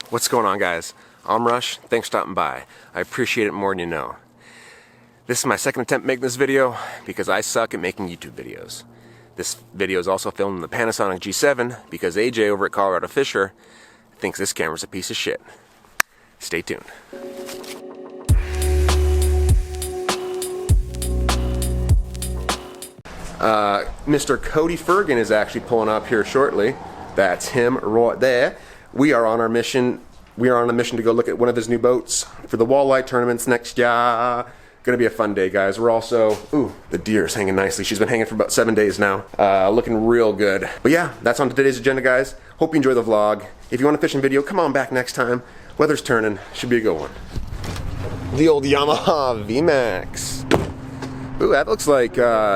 What's going on, guys? I'm Rush. Thanks for stopping by. I appreciate it more than you know. This is my second attempt making this video because I suck at making YouTube videos. This video is also filmed in the Panasonic G7 because AJ over at Colorado Fisher thinks this camera's a piece of shit. Stay tuned. Mr. Cody Fergan is actually pulling up here shortly. That's him right there. We are on our mission. We are on a mission to go look at one of his new boats for the walleye tournaments next year. Gonna be a fun day, guys. We're also, ooh, the deer's hanging nicely. She's been hanging for about 7 days now. Looking real good. But yeah, that's on today's agenda, guys. Hope you enjoy the vlog. If you want a fishing video, come on back next time. Weather's turning. Should be a good one. The old Yamaha VMAX. Ooh, that looks like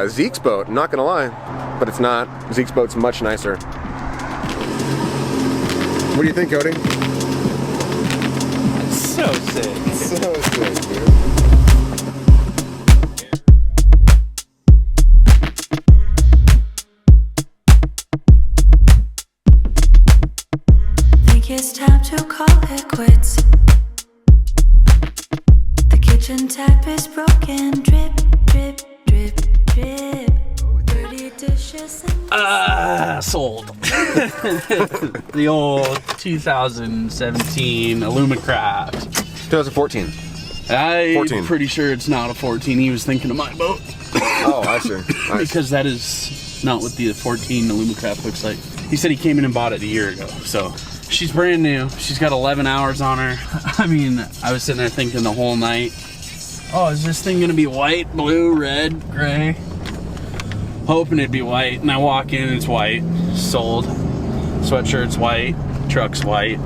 Zeke's boat, I'm not gonna lie. But it's not. Zeke's boat's much nicer. What do you think, Cody? So sick. So sick, dude. Think it's time to call it quits. The kitchen tap is broken. Drip, drip, drip, drip. Dirty dishes and Sold. The old 2017 Illumicraft. 2014. I'm 14. pretty sure it's not a 14. He was thinking of my boat. Oh, I see. Because that is not what the 14 Illumicraft looks like. He said he came in and bought it a year ago. So she's brand new. She's got 11 hours on her. I mean, I was sitting there thinking the whole night, oh, is this thing gonna be white, blue, red, gray? Hoping it'd be white, and I walk in and it's white. Sold. Sweatshirt's white, truck's white,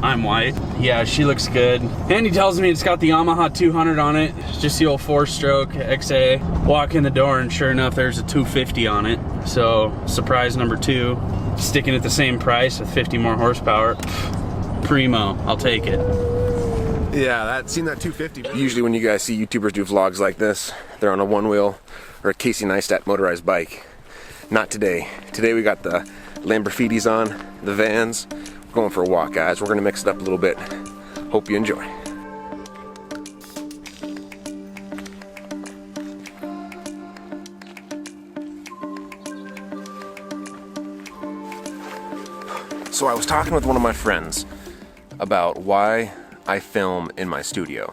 I'm white. Yeah, she looks good. And he tells me it's got the Yamaha 200 on it. It's just the old 4-stroke XA. Walk in the door and sure enough there's a 250 on it. So surprise number 2. Sticking at the same price with 50 more horsepower. Primo, I'll take it. Yeah, seen that 250. Usually when you guys see YouTubers do vlogs like this, they're on a one-wheel or a Casey Neistat motorized bike. Not today. Today we got the Lamborghinis on, the vans. We're going for a walk, guys. We're gonna mix it up a little bit. Hope you enjoy. So I was talking with one of my friends about why I film in my studio.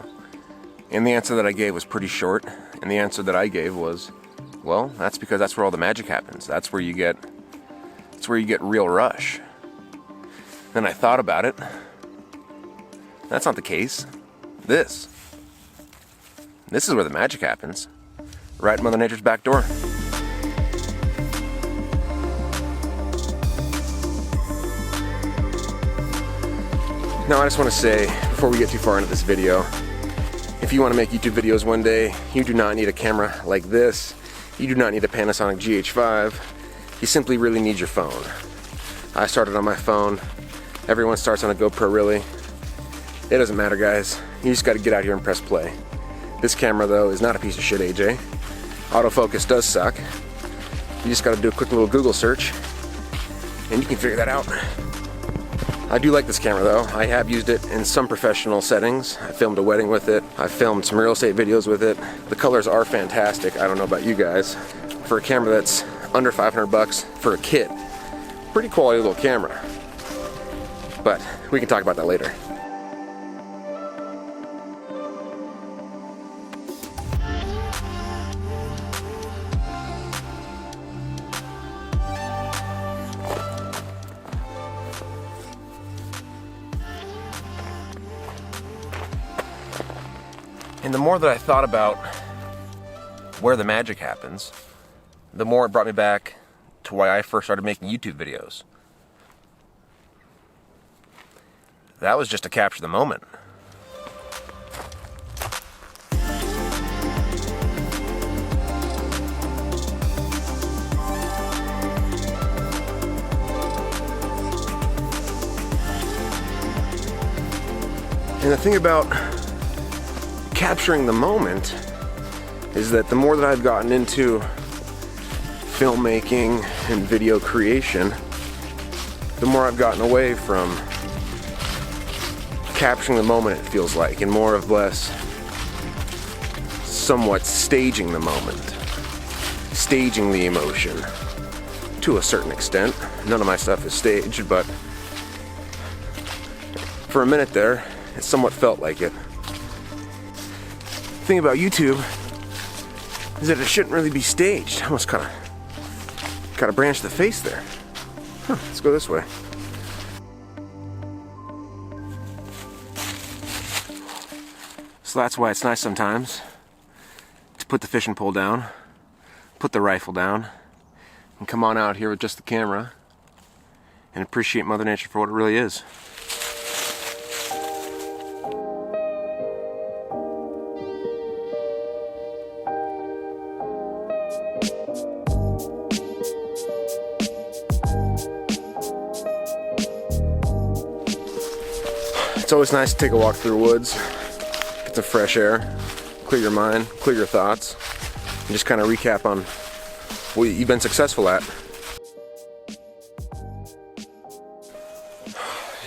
And the answer that I gave was pretty short. And the answer that I gave was, well, that's because that's where all the magic happens. That's where you get real rush. Then I thought about it. That's not the case. This is where the magic happens. Right at Mother Nature's back door. Now I just want to say, before we get too far into this video, if you want to make YouTube videos one day, you do not need a camera like this. You do not need a Panasonic GH5. You simply really need your phone. I started on my phone. Everyone starts on a GoPro, really. It doesn't matter, guys. You just got to get out here and press play. This camera, though, is not a piece of shit, AJ. Autofocus does suck. You just got to do a quick little Google search, and you can figure that out. I do like this camera, though. I have used it in some professional settings. I filmed a wedding with it. I filmed some real estate videos with it. The colors are fantastic. I don't know about you guys. For a camera that's under 500 bucks for a kit, pretty quality little camera. But we can talk about that later. And the more that I thought about where the magic happens, the more it brought me back to why I first started making YouTube videos. That was just to capture the moment. And the thing about capturing the moment is that the more that I've gotten into filmmaking and video creation, the more I've gotten away from capturing the moment, it feels like, and more or less somewhat staging the moment, staging the emotion to a certain extent. None of my stuff is staged, but for a minute there, it somewhat felt like it. The thing about YouTube is that it shouldn't really be staged. I almost kind of branched the face there. Huh, let's go this way. So that's why it's nice sometimes to put the fishing pole down, put the rifle down, and come on out here with just the camera and appreciate Mother Nature for what it really is. It's always nice to take a walk through the woods, get some fresh air, clear your mind, clear your thoughts, and just kind of recap on what you've been successful at.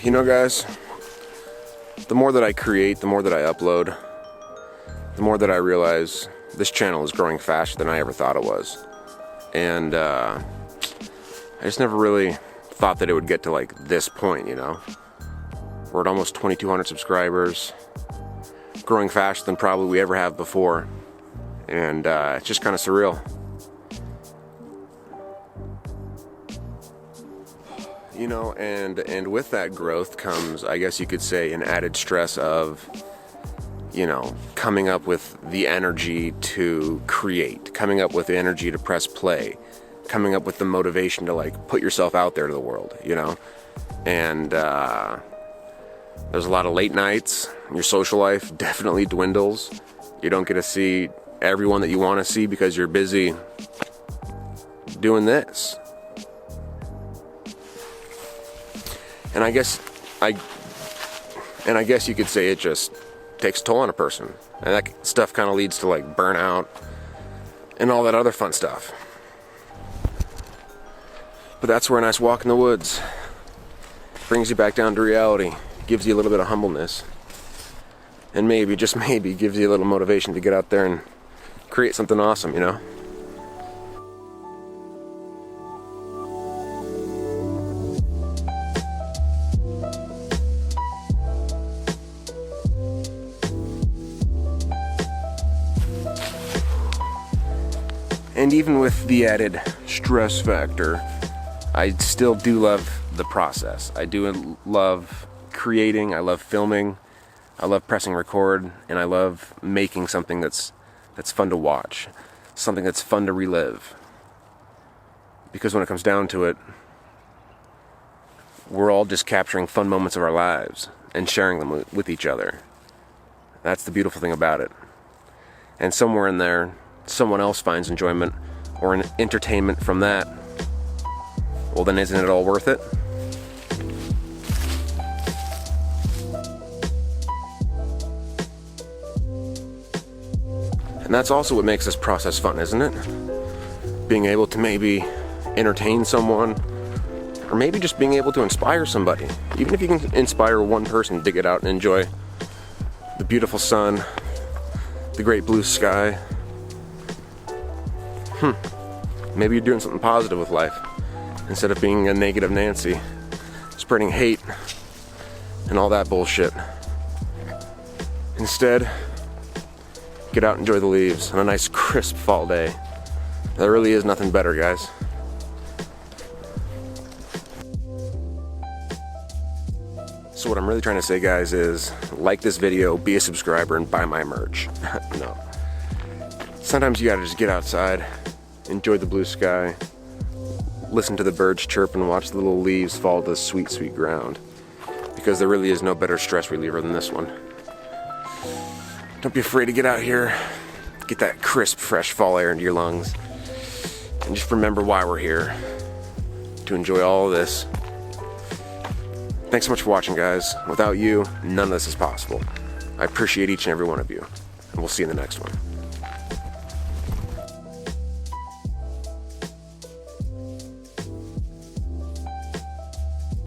You know, guys, the more that I create, the more that I upload, the more that I realize this channel is growing faster than I ever thought it was. And I just never really thought that it would get to like this point, you know? We're at almost 2,200 subscribers, growing faster than probably we ever have before, and it's just kind of surreal. You know, and with that growth comes, I guess you could say, an added stress of, you know, coming up with the energy to create, coming up with the energy to press play, coming up with the motivation to like put yourself out there to the world, you know, and there's a lot of late nights. Your social life definitely dwindles. You don't get to see everyone that you want to see because you're busy doing this. And I guess you could say it just takes a toll on a person. And that stuff kind of leads to like burnout and all that other fun stuff. But that's where a nice walk in the woods brings you back down to reality. Gives you a little bit of humbleness, and maybe, just maybe, gives you a little motivation to get out there and create something awesome, you know? And even with the added stress factor, I still do love the process. I do love creating, I love filming, I love pressing record, and I love making something that's fun to watch, something that's fun to relive. Because when it comes down to it, we're all just capturing fun moments of our lives and sharing them with each other. That's the beautiful thing about it. And somewhere in there, someone else finds enjoyment or an entertainment from that. Well, then isn't it all worth it? And that's also what makes this process fun, isn't it? Being able to maybe entertain someone, or maybe just being able to inspire somebody. Even if you can inspire one person to get out and enjoy the beautiful sun, the great blue sky. Maybe you're doing something positive with life, instead of being a negative Nancy, spreading hate and all that bullshit. Instead, get out and enjoy the leaves on a nice crisp fall day. There really is nothing better, guys. So what I'm really trying to say, guys, is like this video, be a subscriber, and buy my merch. No. Sometimes you gotta just get outside, enjoy the blue sky, listen to the birds chirp, and watch the little leaves fall to the sweet, sweet ground. Because there really is no better stress reliever than this one. Don't be afraid to get out here, get that crisp, fresh fall air into your lungs, and just remember why we're here, to enjoy all of this. Thanks so much for watching, guys. Without you, none of this is possible. I appreciate each and every one of you, and we'll see you in the next one.